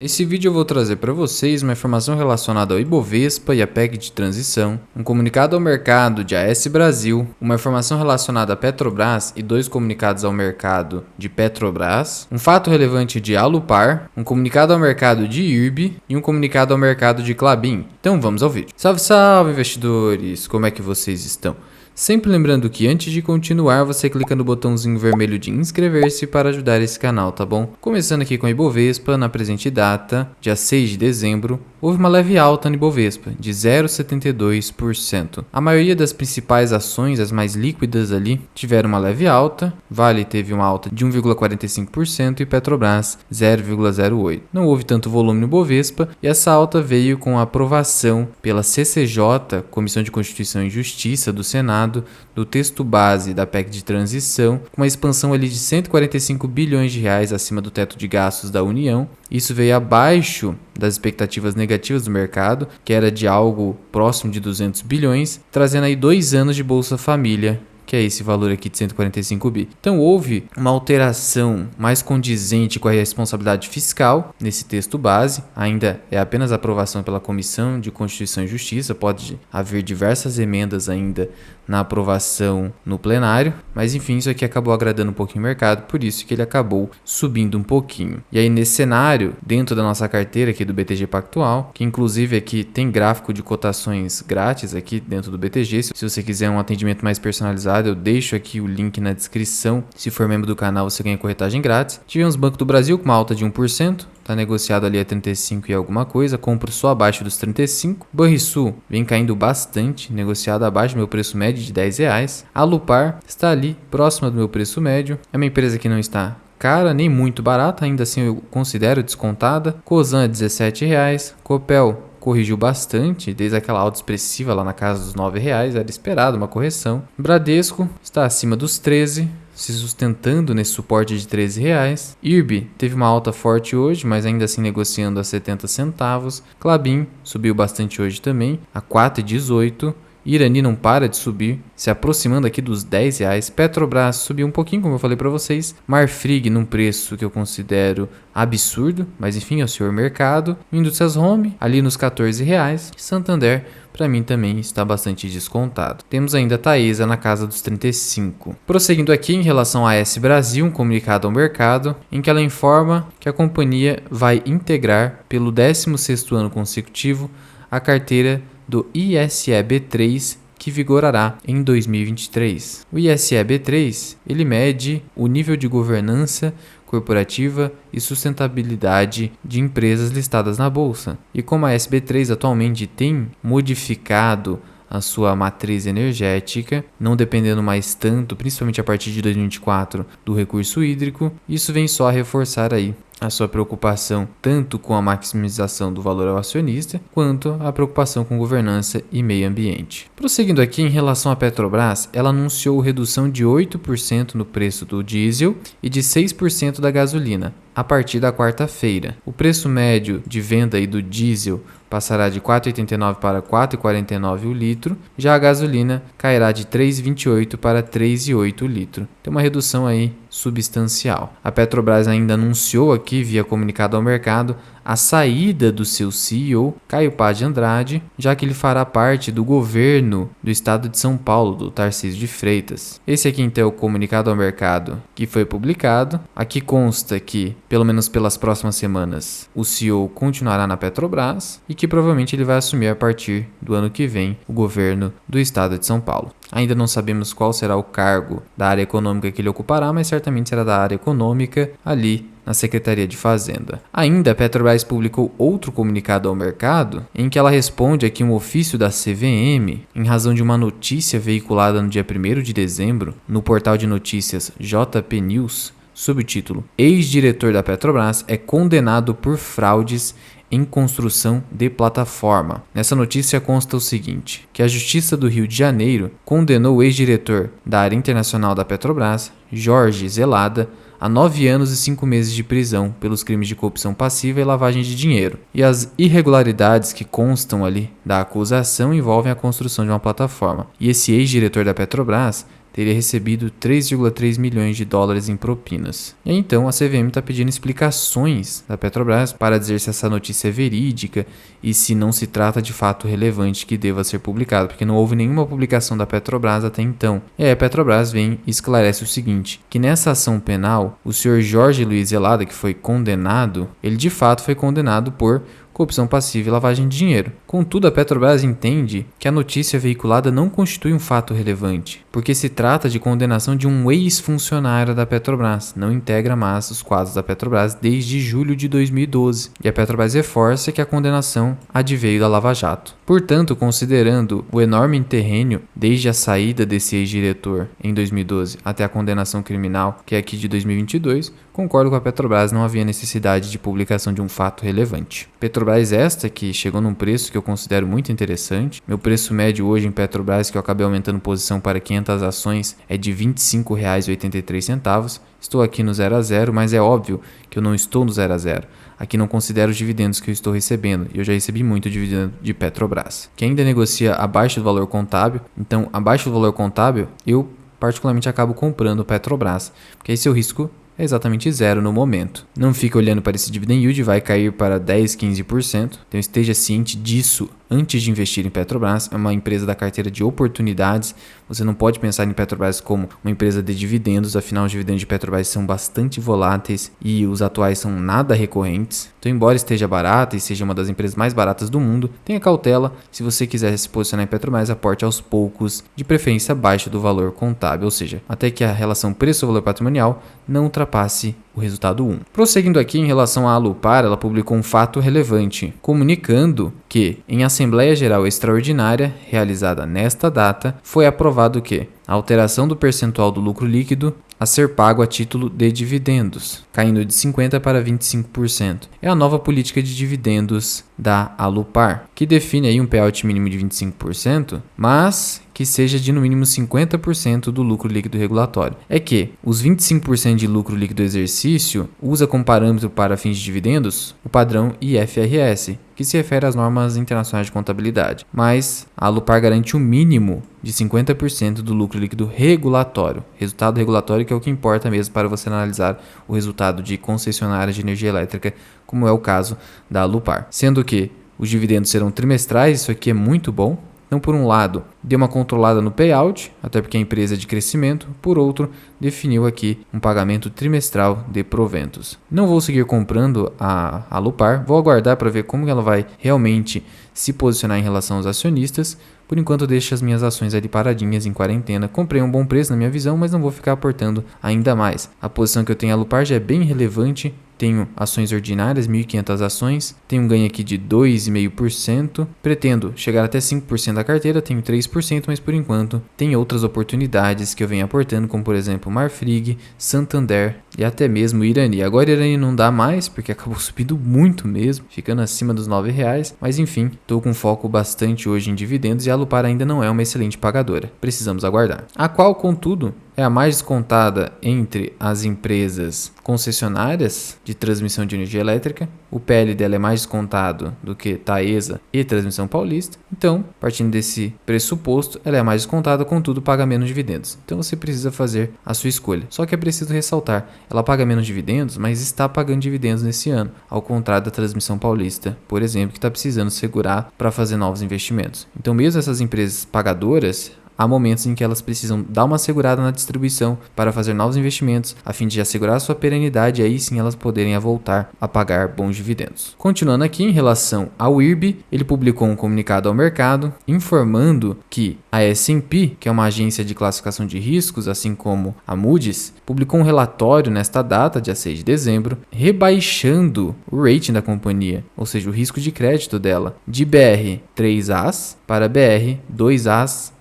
Nesse vídeo eu vou trazer para vocês uma informação relacionada ao Ibovespa e a PEC de transição, um comunicado ao mercado de AS Brasil, uma informação relacionada a Petrobras e dois comunicados ao mercado de Petrobras, um fato relevante de Alupar, um comunicado ao mercado de IRB e um comunicado ao mercado de Klabin. Então vamos ao vídeo. Salve, salve investidores! Como é que vocês estão? Sempre lembrando que antes de continuar, você clica no botãozinho vermelho de inscrever-se para ajudar esse canal, tá bom? Começando aqui com a Ibovespa, na presente data, dia 6 de dezembro, houve uma leve alta no Ibovespa, de 0,72%. A maioria das principais ações, as mais líquidas ali, tiveram uma leve alta. Vale teve uma alta de 1,45% e Petrobras 0,08%. Não houve tanto volume no Ibovespa e essa alta veio com a aprovação pela CCJ, Comissão de Constituição e Justiça do Senado, do texto base da PEC de transição, com uma expansão ali de 145 bilhões de reais acima do teto de gastos da União. Isso veio abaixo das expectativas negativas do mercado, que era de algo próximo de 200 bilhões, trazendo aí 2 anos de Bolsa Família, que é esse valor aqui de 145 bi. Então houve uma alteração mais condizente com a responsabilidade fiscal nesse texto base. Ainda é apenas aprovação pela Comissão de Constituição e Justiça, pode haver diversas emendas ainda na aprovação no plenário, mas enfim, isso aqui acabou agradando um pouquinho o mercado, por isso que ele acabou subindo um pouquinho. E aí nesse cenário, dentro da nossa carteira aqui do BTG Pactual, que inclusive aqui tem gráfico de cotações grátis aqui dentro do BTG, se você quiser um atendimento mais personalizado, eu deixo aqui o link na descrição. Se for membro do canal, você ganha corretagem grátis. Tivemos Banco do Brasil com uma alta de 1%. Está negociado ali a 35 e alguma coisa, compro só abaixo dos 35. Banrisul vem caindo bastante, negociado abaixo do meu preço médio de R$10. Alupar está ali próxima do meu preço médio. É uma empresa que não está cara, nem muito barata, ainda assim eu considero descontada. Cosan R$17. Copel corrigiu bastante, desde aquela alta expressiva lá na casa dos R$9, era esperado uma correção. Bradesco está acima dos 13, se sustentando nesse suporte de R$13. IRB teve uma alta forte hoje, mas ainda assim negociando a 70 centavos. Klabin subiu bastante hoje também, a 4,18. Irani não para de subir, se aproximando aqui dos R$10. Petrobras subiu um pouquinho, como eu falei para vocês. Marfrig num preço que eu considero absurdo, mas enfim, é o senhor mercado. Indústrias Home ali nos R$14. Santander, para mim também está bastante descontado. Temos ainda a Taesa na casa dos 35. Prosseguindo aqui em relação à AS Brasil, um comunicado ao mercado, em que ela informa que a companhia vai integrar pelo 16º ano consecutivo a carteira do ISE-B3, que vigorará em 2023. O ISE-B3, ele mede o nível de governança corporativa e sustentabilidade de empresas listadas na bolsa. E como a SB3 atualmente tem modificado a sua matriz energética, não dependendo mais tanto, principalmente a partir de 2024, do recurso hídrico, isso vem só a reforçar aí a sua preocupação tanto com a maximização do valor ao acionista, quanto a preocupação com governança e meio ambiente. Prosseguindo aqui, em relação à Petrobras, ela anunciou redução de 8% no preço do diesel e de 6% da gasolina a partir da quarta-feira. O preço médio de venda aí do diesel passará de R$ 4,89 para R$ 4,49 o litro, já a gasolina cairá de R$ 3,28 para R$ 3,08 o litro. Tem uma redução aí substancial. A Petrobras ainda anunciou aqui, via comunicado ao mercado, a saída do seu CEO, Caio Paz de Andrade, já que ele fará parte do governo do estado de São Paulo, do Tarcísio de Freitas. Esse aqui então é o comunicado ao mercado que foi publicado. Aqui consta que, pelo menos pelas próximas semanas, o CEO continuará na Petrobras e que provavelmente ele vai assumir a partir do ano que vem o governo do estado de São Paulo. Ainda não sabemos qual será o cargo da área econômica que ele ocupará, mas certamente será da área econômica ali na Secretaria de Fazenda. Ainda, a Petrobras publicou outro comunicado ao mercado em que ela responde aqui um ofício da CVM em razão de uma notícia veiculada no dia 1º de dezembro no portal de notícias JP News, subtítulo: Ex-diretor da Petrobras é condenado por fraudes em construção de plataforma. Nessa notícia consta o seguinte, que a Justiça do Rio de Janeiro condenou o ex-diretor da área internacional da Petrobras, Jorge Zelada, a 9 anos e 5 meses de prisão pelos crimes de corrupção passiva e lavagem de dinheiro. E as irregularidades que constam ali da acusação envolvem a construção de uma plataforma. E esse ex-diretor da Petrobras teria recebido 3,3 milhões de dólares em propinas. E aí, então a CVM está pedindo explicações da Petrobras para dizer se essa notícia é verídica e se não se trata de fato relevante que deva ser publicado, porque não houve nenhuma publicação da Petrobras até então. E aí a Petrobras vem e esclarece o seguinte, que nessa ação penal, o senhor Jorge Luiz Zelada, que foi condenado, ele de fato foi condenado por corrupção passiva e lavagem de dinheiro. Contudo, a Petrobras entende que a notícia veiculada não constitui um fato relevante, porque se trata de condenação de um ex-funcionário da Petrobras, não integra mais os quadros da Petrobras desde julho de 2012, e a Petrobras reforça que a condenação adveio da Lava Jato. Portanto, considerando o enorme terreno desde a saída desse ex-diretor em 2012 até a condenação criminal, que é aqui de 2022, concordo com a Petrobras, não havia necessidade de publicação de um fato relevante. Petrobras esta que chegou num preço que eu considero muito interessante. Meu preço médio hoje em Petrobras, que eu acabei aumentando posição para 500 ações, é de R$ 25,83. Estou aqui no 0 a 0, mas é óbvio que eu não estou no 0 a 0. Aqui não considero os dividendos que eu estou recebendo, e eu já recebi muito dividendo de Petrobras, que ainda negocia abaixo do valor contábil. Então, abaixo do valor contábil, eu particularmente acabo comprando Petrobras, porque aí seu risco é exatamente zero no momento. Não fique olhando para esse dividend yield, vai cair para 10, 15%. Então esteja ciente disso antes de investir em Petrobras. É uma empresa da carteira de oportunidades. Você não pode pensar em Petrobras como uma empresa de dividendos, afinal os dividendos de Petrobras são bastante voláteis e os atuais são nada recorrentes. Então, embora esteja barata e seja uma das empresas mais baratas do mundo, tenha cautela. Se você quiser se posicionar em Petrobras, aporte aos poucos, de preferência abaixo do valor contábil, ou seja, até que a relação preço-valor patrimonial não ultrapasse o resultado 1. Prosseguindo aqui em relação à Alupar, ela publicou um fato relevante, comunicando que, em Assembleia Geral Extraordinária, realizada nesta data, foi aprovado que a alteração do percentual do lucro líquido a ser pago a título de dividendos, caindo de 50% para 25%. É a nova política de dividendos da Alupar, que define aí um payout mínimo de 25%, mas que seja de no mínimo 50% do lucro líquido regulatório. É que os 25% de lucro líquido do exercício usa como parâmetro para fins de dividendos o padrão IFRS, que se refere às normas internacionais de contabilidade, mas a Alupar garante um mínimo de 50% do lucro líquido regulatório, resultado regulatório que é o que importa mesmo para você analisar o resultado de concessionárias de energia elétrica, como é o caso da Alupar. Sendo que os dividendos serão trimestrais, isso aqui é muito bom. Então, por um lado, deu uma controlada no payout, até porque a empresa é de crescimento. Por outro, definiu aqui um pagamento trimestral de proventos. Não vou seguir comprando a Alupar, vou aguardar para ver como ela vai realmente se posicionar em relação aos acionistas. Por enquanto, eu deixo as minhas ações ali paradinhas em quarentena. Comprei um bom preço na minha visão, mas não vou ficar aportando ainda mais. A posição que eu tenho em Alupar já é bem relevante. Tenho ações ordinárias, 1.500 ações, tenho um ganho aqui de 2,5%, pretendo chegar até 5% da carteira, tenho 3%, mas por enquanto tem outras oportunidades que eu venho aportando, como por exemplo Marfrig, Santander e até mesmo Irani. Agora Irani não dá mais, porque acabou subindo muito mesmo, ficando acima dos R$9, mas enfim, estou com foco bastante hoje em dividendos e a Alupar ainda não é uma excelente pagadora, precisamos aguardar. A qual, contudo, é a mais descontada entre as empresas concessionárias de transmissão de energia elétrica. O PL dela é mais descontado do que Taesa e Transmissão Paulista. Então, partindo desse pressuposto, ela é mais descontada, contudo paga menos dividendos. Então você precisa fazer a sua escolha. Só que é preciso ressaltar, ela paga menos dividendos, mas está pagando dividendos nesse ano, ao contrário da Transmissão Paulista, por exemplo, que está precisando segurar para fazer novos investimentos. Então, mesmo essas empresas pagadoras, há momentos em que elas precisam dar uma segurada na distribuição para fazer novos investimentos, a fim de assegurar sua perenidade e aí sim elas poderem voltar a pagar bons dividendos. Continuando aqui em relação ao IRB, ele publicou um comunicado ao mercado informando que a S&P, que é uma agência de classificação de riscos, assim como a Moody's, publicou um relatório nesta data, dia 6 de dezembro, rebaixando o rating da companhia, ou seja, o risco de crédito dela, de BR 3As para BR 2As+,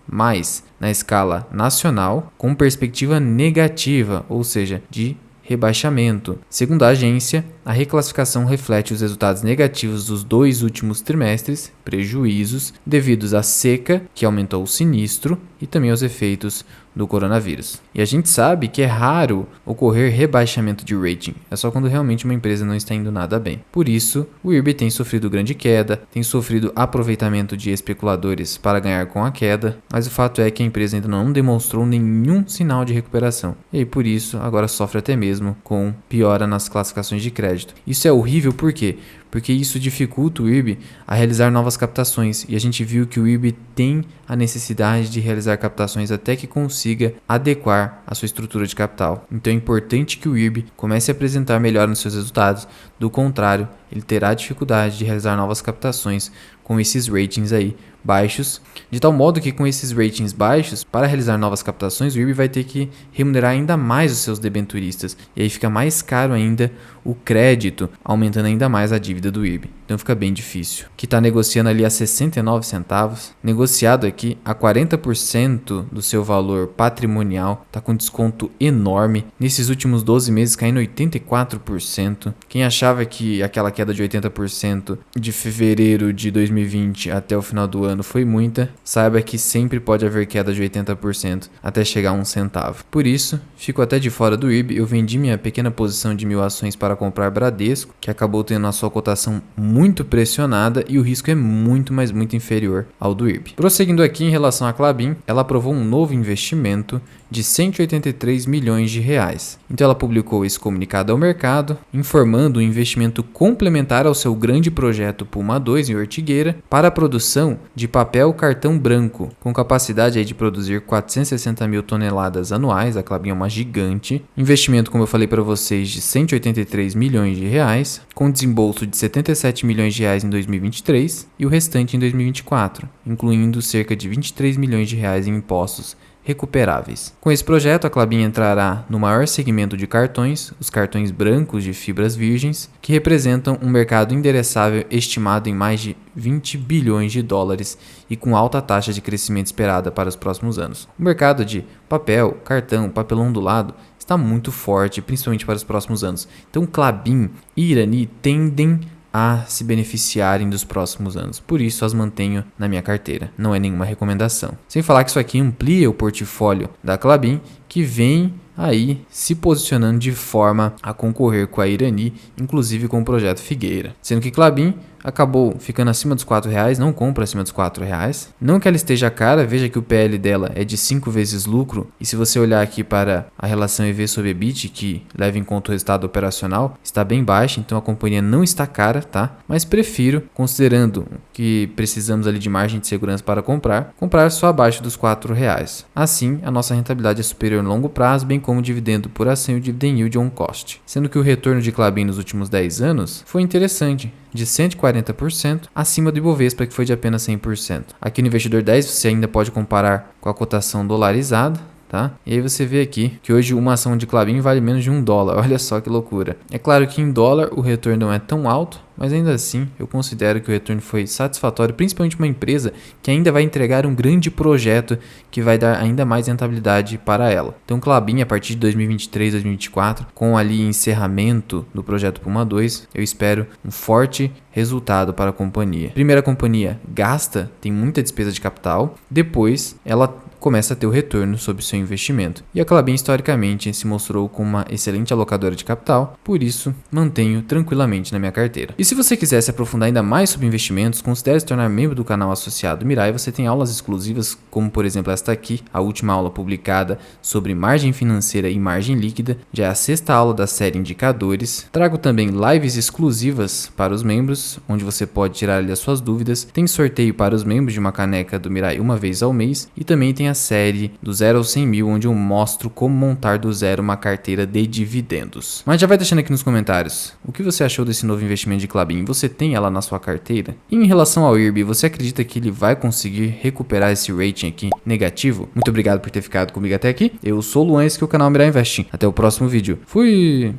na escala nacional, com perspectiva negativa, ou seja, de rebaixamento. Segundo a agência, a reclassificação reflete os resultados negativos dos 2 últimos trimestres, prejuízos devidos à seca, que aumentou o sinistro, e também aos efeitos do coronavírus. E a gente sabe que é raro ocorrer rebaixamento de rating, é só quando realmente uma empresa não está indo nada bem. Por isso, o IRB tem sofrido grande queda, tem sofrido aproveitamento de especuladores para ganhar com a queda, mas o fato é que a empresa ainda não demonstrou nenhum sinal de recuperação. E aí, por isso, agora sofre até mesmo com piora nas classificações de crédito. Isso é horrível por quê? Porque isso dificulta o IRB a realizar novas captações, e a gente viu que o IRB tem a necessidade de realizar captações até que consiga adequar a sua estrutura de capital. Então é importante que o IRB comece a apresentar melhor nos seus resultados, do contrário, ele terá dificuldade de realizar novas captações com esses ratings aí baixos, de tal modo que com esses ratings baixos, para realizar novas captações, o IRB vai ter que remunerar ainda mais os seus debenturistas, e aí fica mais caro ainda o crédito, aumentando ainda mais a dívida do IRB. Então fica bem difícil. Que está negociando ali a 69 centavos, negociado aqui a 40% do seu valor patrimonial, está com desconto enorme. Nesses últimos 12 meses caindo 84%. Quem achava que aquela queda de 80% de fevereiro de 2020 até o final do ano foi muita, saiba que sempre pode haver queda de 80% até chegar a 1 centavo. Por isso, fico até de fora do IRB. Eu vendi minha pequena posição de 1000 ações para comprar Bradesco, que acabou tendo a sua cotação muito pressionada e o risco é muito, mas muito inferior ao do IRB. Prosseguindo aqui em relação à Klabin, ela aprovou um novo investimento de 183 milhões de reais. Então ela publicou esse comunicado ao mercado, informando um investimento complementar ao seu grande projeto Puma II em Ortigueira para a produção de papel cartão branco, com capacidade aí de produzir 460 mil toneladas anuais. A Klabin é uma gigante. Investimento, como eu falei para vocês, de 183 milhões de reais, com desembolso de 77 milhões de reais em 2023 e o restante em 2024, incluindo cerca de 23 milhões de reais em impostos recuperáveis. Com esse projeto, a Klabin entrará no maior segmento de cartões, os cartões brancos de fibras virgens, que representam um mercado endereçável estimado em mais de 20 bilhões de dólares e com alta taxa de crescimento esperada para os próximos anos. O mercado de papel, cartão, papelão ondulado está muito forte, principalmente para os próximos anos. Então, Klabin e Irani tendem a se beneficiarem dos próximos anos. Por isso as mantenho na minha carteira. Não é nenhuma recomendação. Sem falar que isso aqui amplia o portfólio da Klabin, que vem aí se posicionando de forma a concorrer com a Irani, inclusive com o projeto Figueira. Sendo que Klabin acabou ficando acima dos R$4, não compra acima dos R$4. Não que ela esteja cara, veja que o PL dela é de 5 vezes lucro, e se você olhar aqui para a relação EV sobre EBIT, que leva em conta o resultado operacional, está bem baixa, então a companhia não está cara, tá? Mas prefiro, considerando que precisamos ali de margem de segurança para comprar só abaixo dos R$4. Assim, a nossa rentabilidade é superior no longo prazo, bem como o dividendo por ação e o dividend yield on cost. Sendo que o retorno de Klabin nos últimos 10 anos foi interessante, de 140% acima do Ibovespa, que foi de apenas 100%. Aqui no Investidor 10 você ainda pode comparar com a cotação dolarizada, tá? E aí você vê aqui que hoje uma ação de Klabin vale menos de $1. Olha só que loucura. É claro que em dólar o retorno não é tão alto, mas ainda assim eu considero que o retorno foi satisfatório, principalmente uma empresa que ainda vai entregar um grande projeto que vai dar ainda mais rentabilidade para ela. Então Klabin, a partir de 2023, 2024, com ali encerramento do projeto Puma II, eu espero um forte resultado para a companhia. Primeiro, a companhia gasta, tem muita despesa de capital, depois ela começa a ter o retorno sobre o seu investimento. E a Klabin historicamente se mostrou como uma excelente alocadora de capital, por isso mantenho tranquilamente na minha carteira. E se você quiser se aprofundar ainda mais sobre investimentos, considere se tornar membro do canal associado Mirai. Você tem aulas exclusivas, como por exemplo esta aqui, a última aula publicada sobre margem financeira e margem líquida, já é a 6ª aula da série Indicadores. Trago também lives exclusivas para os membros, onde você pode tirar ali as suas dúvidas. Tem sorteio para os membros de uma caneca do Mirai uma vez ao mês, e também tem a série do 0 aos 100 mil, onde eu mostro como montar do zero uma carteira de dividendos. Mas já vai deixando aqui nos comentários o que você achou desse novo investimento de Klabin. Você tem ela na sua carteira? E em relação ao IRB, você acredita que ele vai conseguir recuperar esse rating aqui negativo? Muito obrigado por ter ficado comigo até aqui. Eu sou o Luan, esse aqui é o canal Mirai Investing. Até o próximo vídeo. Fui!